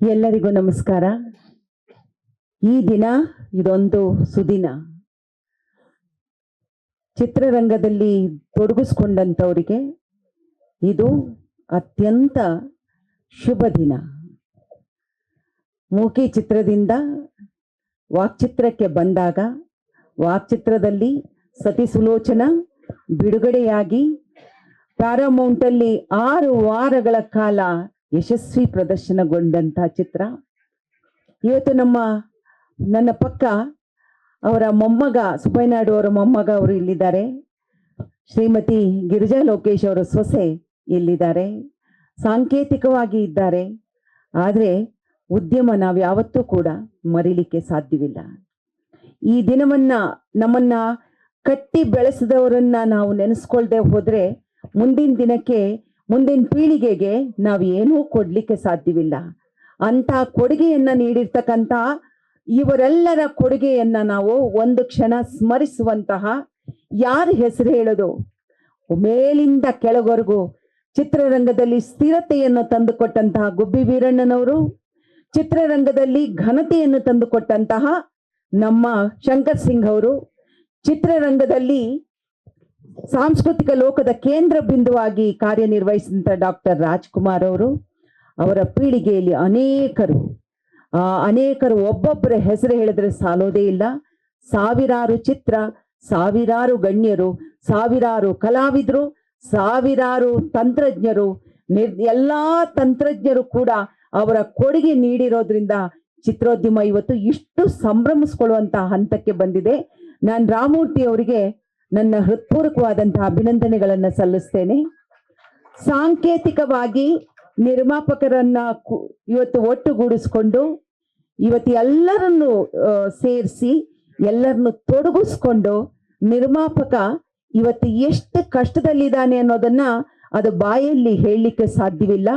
ಎಲ್ಲರಿಗೂ ನಮಸ್ಕಾರ. ಈ ದಿನ ಇದೊಂದು ಸುದಿನ. ಚಿತ್ರರಂಗದಲ್ಲಿ ತೊಡಗಿಸ್ಕೊಂಡಂಥವರಿಗೆ ಇದು ಅತ್ಯಂತ ಶುಭ ದಿನ. ಮೂಕಿ ಚಿತ್ರದಿಂದ ವಾಕ್ಚಿತ್ರಕ್ಕೆ ಬಂದಾಗ ವಾಕ್ಚಿತ್ರದಲ್ಲಿ ಸತಿ ಸುಲೋಚನ ಬಿಡುಗಡೆಯಾಗಿ ಪ್ಯಾರಾಮೌಂಟಲ್ಲಿ 6 ವಾರಗಳ ಕಾಲ ಯಶಸ್ವಿ ಪ್ರದರ್ಶನಗೊಂಡಂಥ ಚಿತ್ರ. ಇವತ್ತು ನನ್ನ ಪಕ್ಕ ಅವರ ಮೊಮ್ಮಗ ಸುಬ್ಬಯ್ಯನಾಯ್ಡು ಅವರ ಮೊಮ್ಮಗ ಅವರು ಇಲ್ಲಿದ್ದಾರೆ. ಶ್ರೀಮತಿ ಗಿರಿಜಾ ಲೋಕೇಶ್ ಅವರ ಸೊಸೆ ಇಲ್ಲಿದ್ದಾರೆ. ಸಾಂಕೇತಿಕವಾಗಿ ಇದ್ದಾರೆ. ಆದರೆ ಉದ್ಯಮ ನಾವು ಯಾವತ್ತೂ ಕೂಡ ಮರಿಲಿಕ್ಕೆ ಸಾಧ್ಯವಿಲ್ಲ. ಈ ದಿನವನ್ನ ನಮ್ಮನ್ನ ಕಟ್ಟಿ ಬೆಳೆಸಿದವರನ್ನ ನಾವು ನೆನೆಸ್ಕೊಳ್ದೆ ಹೋದ್ರೆ ಮುಂದಿನ ದಿನಕ್ಕೆ ಮುಂದಿನ ಪೀಳಿಗೆಗೆ ನಾವು ಏನೂ ಕೊಡ್ಲಿಕ್ಕೆ ಸಾಧ್ಯವಿಲ್ಲ. ಅಂತ ಕೊಡುಗೆಯನ್ನ ನೀಡಿರ್ತಕ್ಕಂಥ ಇವರೆಲ್ಲರ ಕೊಡುಗೆಯನ್ನ ನಾವು ಒಂದು ಕ್ಷಣ ಸ್ಮರಿಸುವಂತಹ, ಯಾರ ಹೆಸರು ಹೇಳೋದು, ಮೇಲಿಂದ ಕೆಳವರೆಗೂ ಚಿತ್ರರಂಗದಲ್ಲಿ ಸ್ಥಿರತೆಯನ್ನು ತಂದುಕೊಟ್ಟಂತಹ ಗುಬ್ಬಿ ವೀರಣ್ಣನವರು, ಚಿತ್ರರಂಗದಲ್ಲಿ ಘನತೆಯನ್ನು ತಂದುಕೊಟ್ಟಂತಹ ನಮ್ಮ ಶಂಕರ್ ಸಿಂಗ್ ಅವರು, ಚಿತ್ರರಂಗದಲ್ಲಿ ಸಾಂಸ್ಕೃತಿಕ ಲೋಕದ ಕೇಂದ್ರ ಬಿಂದುವಾಗಿ ಕಾರ್ಯನಿರ್ವಹಿಸಿದಂಥ ಡಾಕ್ಟರ್ ರಾಜ್ಕುಮಾರ್ ಅವರು, ಅವರ ಪೀಳಿಗೆಯಲ್ಲಿ ಅನೇಕರು ಒಬ್ಬೊಬ್ಬರ ಹೆಸರು ಹೇಳಿದ್ರೆ ಸಾಲೋದೇ ಇಲ್ಲ. ಸಾವಿರಾರು ಚಿತ್ರ, ಸಾವಿರಾರು ಗಣ್ಯರು, ಸಾವಿರಾರು ಕಲಾವಿದರು, ಸಾವಿರಾರು ತಂತ್ರಜ್ಞರು, ಎಲ್ಲಾ ತಂತ್ರಜ್ಞರು ಕೂಡ ಅವರ ಕೊಡುಗೆ ನೀಡಿರೋದ್ರಿಂದ ಚಿತ್ರೋದ್ಯಮ ಇವತ್ತು ಇಷ್ಟು ಸಂಭ್ರಮಿಸ್ಕೊಳ್ಳುವಂತ ಹಂತಕ್ಕೆ ಬಂದಿದೆ. ನಾನು ರಾಮಮೂರ್ತಿ ಅವರಿಗೆ ನನ್ನ ಹೃತ್ಪೂರ್ವಕವಾದಂತಹ ಅಭಿನಂದನೆಗಳನ್ನು ಸಲ್ಲಿಸ್ತೇನೆ. ಸಾಂಕೇತಿಕವಾಗಿ ನಿರ್ಮಾಪಕರನ್ನ ಇವತ್ತು ಒಟ್ಟುಗೂಡಿಸ್ಕೊಂಡು ಇವತ್ತು ಎಲ್ಲರನ್ನು ಸೇರಿಸಿ ಎಲ್ಲರನ್ನು ತೊಡಗಿಸ್ಕೊಂಡು ನಿರ್ಮಾಪಕ ಇವತ್ತು ಎಷ್ಟು ಕಷ್ಟದಲ್ಲಿದ್ದಾನೆ ಅನ್ನೋದನ್ನ ಅದು ಬಾಯಲ್ಲಿ ಹೇಳಲಿಕ್ಕೆ ಸಾಧ್ಯವಿಲ್ಲ.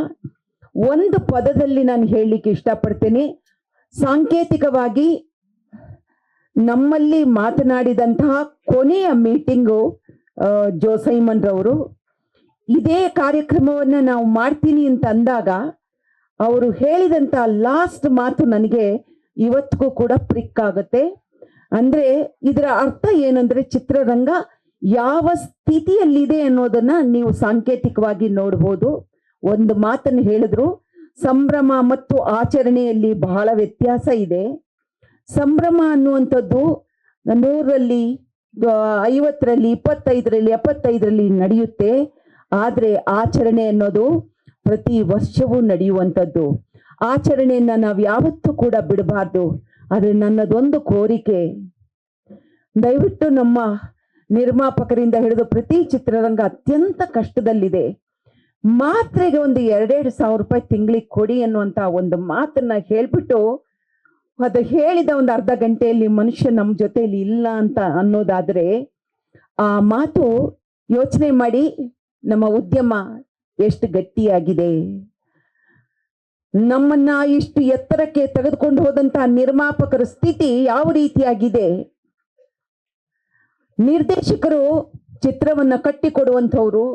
ಒಂದು ಪದದಲ್ಲಿ ನಾನು ಹೇಳಲಿಕ್ಕೆ ಇಷ್ಟಪಡ್ತೇನೆ. ಸಾಂಕೇತಿಕವಾಗಿ ನಮ್ಮಲ್ಲಿ ಮಾತನಾಡಿದಂತಹ ಕೊನೆಯ ಮೀಟಿಂಗು ಜೋಸೈಮನ್ ರವರು ಇದೇ ಕಾರ್ಯಕ್ರಮವನ್ನ ನಾವು ಮಾಡ್ತೀನಿ ಅಂತ ಅಂದಾಗ ಅವರು ಹೇಳಿದಂತ ಲಾಸ್ಟ್ ಮಾತು ನನಗೆ ಇವತ್ತಿಗೂ ಕೂಡ ಪ್ರಿಕ್ ಆಗುತ್ತೆ. ಅಂದ್ರೆ ಇದರ ಅರ್ಥ ಏನಂದ್ರೆ ಚಿತ್ರರಂಗ ಯಾವ ಸ್ಥಿತಿಯಲ್ಲಿದೆ ಅನ್ನೋದನ್ನ ನೀವು ಸಾಂಕೇತಿಕವಾಗಿ ನೋಡ್ಬೋದು. ಒಂದು ಮಾತನ್ನು ಹೇಳಿದ್ರು, ಸಂಭ್ರಮ ಮತ್ತು ಆಚರಣೆಯಲ್ಲಿ ಬಹಳ ವ್ಯತ್ಯಾಸ ಇದೆ. ಸಂಭ್ರಮ ಅನ್ನುವಂಥದ್ದು 100ರಲ್ಲಿ 50ರಲ್ಲಿ 25ರಲ್ಲಿ 75ರಲ್ಲಿ ನಡೆಯುತ್ತೆ. ಆದರೆ ಆಚರಣೆ ಅನ್ನೋದು ಪ್ರತಿ ವರ್ಷವೂ ನಡೆಯುವಂಥದ್ದು. ಆಚರಣೆಯನ್ನ ನಾವು ಯಾವತ್ತೂ ಕೂಡ ಬಿಡಬಾರ್ದು. ಆದರೆ ನನ್ನದೊಂದು ಕೋರಿಕೆ, ದಯವಿಟ್ಟು ನಮ್ಮ ನಿರ್ಮಾಪಕರಿಂದ ಹಿಡಿದು ಪ್ರತಿ ಚಿತ್ರರಂಗ ಅತ್ಯಂತ ಕಷ್ಟದಲ್ಲಿದೆ. ಮಾತ್ರೆಗೆ ಒಂದು 2,000 ರೂಪಾಯಿ ತಿಂಗಳಿಗೆ ಕೊಡಿ ಅನ್ನುವಂಥ ಒಂದು ಮಾತನ್ನ ಹೇಳ್ಬಿಟ್ಟು ಅದು ಹೇಳಿದ ಒಂದು ಅರ್ಧ ಗಂಟೆಯಲ್ಲಿ ಮನುಷ್ಯ ನಮ್ಮ ಜೊತೆಯಲ್ಲಿ ಇಲ್ಲ ಅಂತ ಅನ್ನೋದಾದ್ರೆ ಆ ಮಾತು ಯೋಚನೆ ಮಾಡಿ. ನಮ್ಮ ಉದ್ಯಮ ಎಷ್ಟು ಗಟ್ಟಿಯಾಗಿದೆ, ನಮ್ಮನ್ನ ಇಷ್ಟು ಎತ್ತರಕ್ಕೆ ತೆಗೆದುಕೊಂಡು ಹೋದಂತಹ ನಿರ್ಮಾಪಕರ ಸ್ಥಿತಿ ಯಾವ ರೀತಿಯಾಗಿದೆ, ನಿರ್ದೇಶಕರು ಚಿತ್ರವನ್ನ ಕಟ್ಟಿಕೊಡುವಂಥವ್ರು,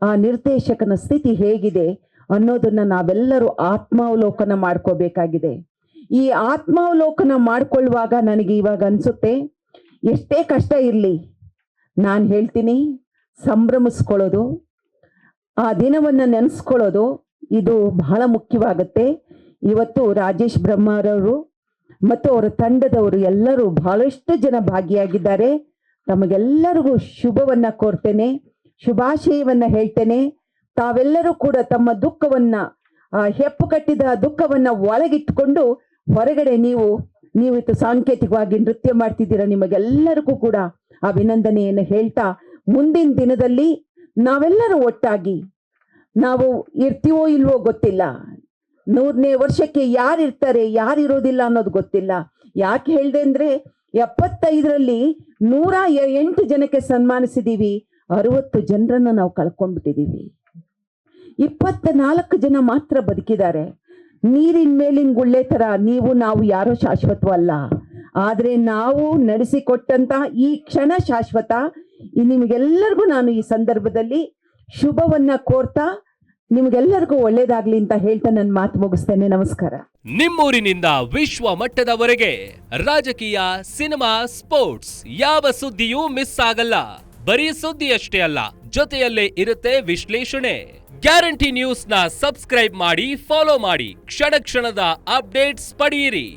ಆ ನಿರ್ದೇಶಕನ ಸ್ಥಿತಿ ಹೇಗಿದೆ ಅನ್ನೋದನ್ನ ನಾವೆಲ್ಲರೂ ಆತ್ಮಾವಲೋಕನ ಮಾಡ್ಕೋಬೇಕಾಗಿದೆ. ಈ ಆತ್ಮಾವಲೋಕನ ಮಾಡ್ಕೊಳ್ಳುವಾಗ ನನಗೆ ಇವಾಗ ಅನ್ಸುತ್ತೆ, ಎಷ್ಟೇ ಕಷ್ಟ ಇರಲಿ ನಾನು ಹೇಳ್ತೀನಿ, ಸಂಭ್ರಮಿಸ್ಕೊಳ್ಳೋದು, ಆ ದಿನವನ್ನ ನೆನೆಸ್ಕೊಳ್ಳೋದು ಇದು ಬಹಳ ಮುಖ್ಯವಾಗುತ್ತೆ. ಇವತ್ತು ರಾಜೇಶ್ ಬ್ರಹ್ಮಾರವರು ಮತ್ತು ಅವರ ತಂಡದವರು ಎಲ್ಲರೂ ಬಹಳಷ್ಟು ಜನ ಭಾಗಿಯಾಗಿದ್ದಾರೆ. ತಮಗೆಲ್ಲರಿಗೂ ಶುಭವನ್ನ ಕೋರ್ತೇನೆ, ಶುಭಾಶಯವನ್ನ ಹೇಳ್ತೇನೆ. ತಾವೆಲ್ಲರೂ ಕೂಡ ತಮ್ಮ ದುಃಖವನ್ನ, ಹೆಪ್ಪು ಕಟ್ಟಿದ ದುಃಖವನ್ನ ಒಳಗಿಟ್ಕೊಂಡು ಹೊರಗಡೆ ನೀವು ಇವತ್ತು ಸಾಂಕೇತಿಕವಾಗಿ ನೃತ್ಯ ಮಾಡ್ತಿದ್ದೀರಾ. ನಿಮಗೆಲ್ಲರಿಗೂ ಕೂಡ ಅಭಿನಂದನೆಯನ್ನು ಹೇಳ್ತಾ, ಮುಂದಿನ ದಿನದಲ್ಲಿ ನಾವೆಲ್ಲರೂ ಒಟ್ಟಾಗಿ, ನಾವು ಇರ್ತೀವೋ ಇಲ್ವೋ ಗೊತ್ತಿಲ್ಲ, 100ನೇ ವರ್ಷಕ್ಕೆ ಯಾರಿರ್ತಾರೆ ಯಾರಿರೋದಿಲ್ಲ ಅನ್ನೋದು ಗೊತ್ತಿಲ್ಲ. ಯಾಕೆ ಹೇಳ್ದೆ ಅಂದ್ರೆ 75ರಲ್ಲಿ 108 ಜನಕ್ಕೆ ಸನ್ಮಾನಿಸಿದೀವಿ, 60 ಜನರನ್ನ ನಾವು ಕಳ್ಕೊಂಡ್ಬಿಟ್ಟಿದೀವಿ, 24 ಜನ ಮಾತ್ರ ಬದುಕಿದ್ದಾರೆ. ನೀರಿನ ಮೇಲಿನ ಗುಳ್ಳೆ ತರ ನೀವು ನಾವು ಯಾರೋ ಶಾಶ್ವತವಲ್ಲ. ಆದ್ರೆ ನಾವು ನಡೆಸಿಕೊಟ್ಟಂತಹ ಈ ಕ್ಷಣ ಶಾಶ್ವತ. ನಿಮಗೆಲ್ಲರಿಗೂ ನಾನು ಈ ಸಂದರ್ಭದಲ್ಲಿ ಶುಭವನ್ನ ಕೋರ್ತಾ ನಿಮ್ಗೆಲ್ಲರಿಗೂ ಒಳ್ಳೇದಾಗ್ಲಿ ಅಂತ ಹೇಳ್ತಾ ನನ್ನ ಮಾತು ಮುಗಿಸ್ತೇನೆ. ನಮಸ್ಕಾರ. ನಿಮ್ಮೂರಿನಿಂದ ವಿಶ್ವ ಮಟ್ಟದವರೆಗೆ ರಾಜಕೀಯ, ಸಿನಿಮಾ, ಸ್ಪೋರ್ಟ್ಸ್ ಯಾವ ಸುದ್ದಿಯೂ ಮಿಸ್ ಆಗಲ್ಲ. ಬರೀ ಸುದ್ದಿಯಷ್ಟೇ ಅಲ್ಲ, ಜೊತೆಯಲ್ಲೇ ಇರುತ್ತೆ ವಿಶ್ಲೇಷಣೆ. ಗ್ಯಾರಂಟಿ ನ್ಯೂಸ್ ನ ಸಬ್ಸ್ಕ್ರೈಬ್ ಮಾಡಿ, ಫಾಲೋ ಮಾಡಿ, ಕ್ಷಣ ಕ್ಷಣದ ಅಪ್ಡೇಟ್ಸ್ ಪಡೆಯಿರಿ.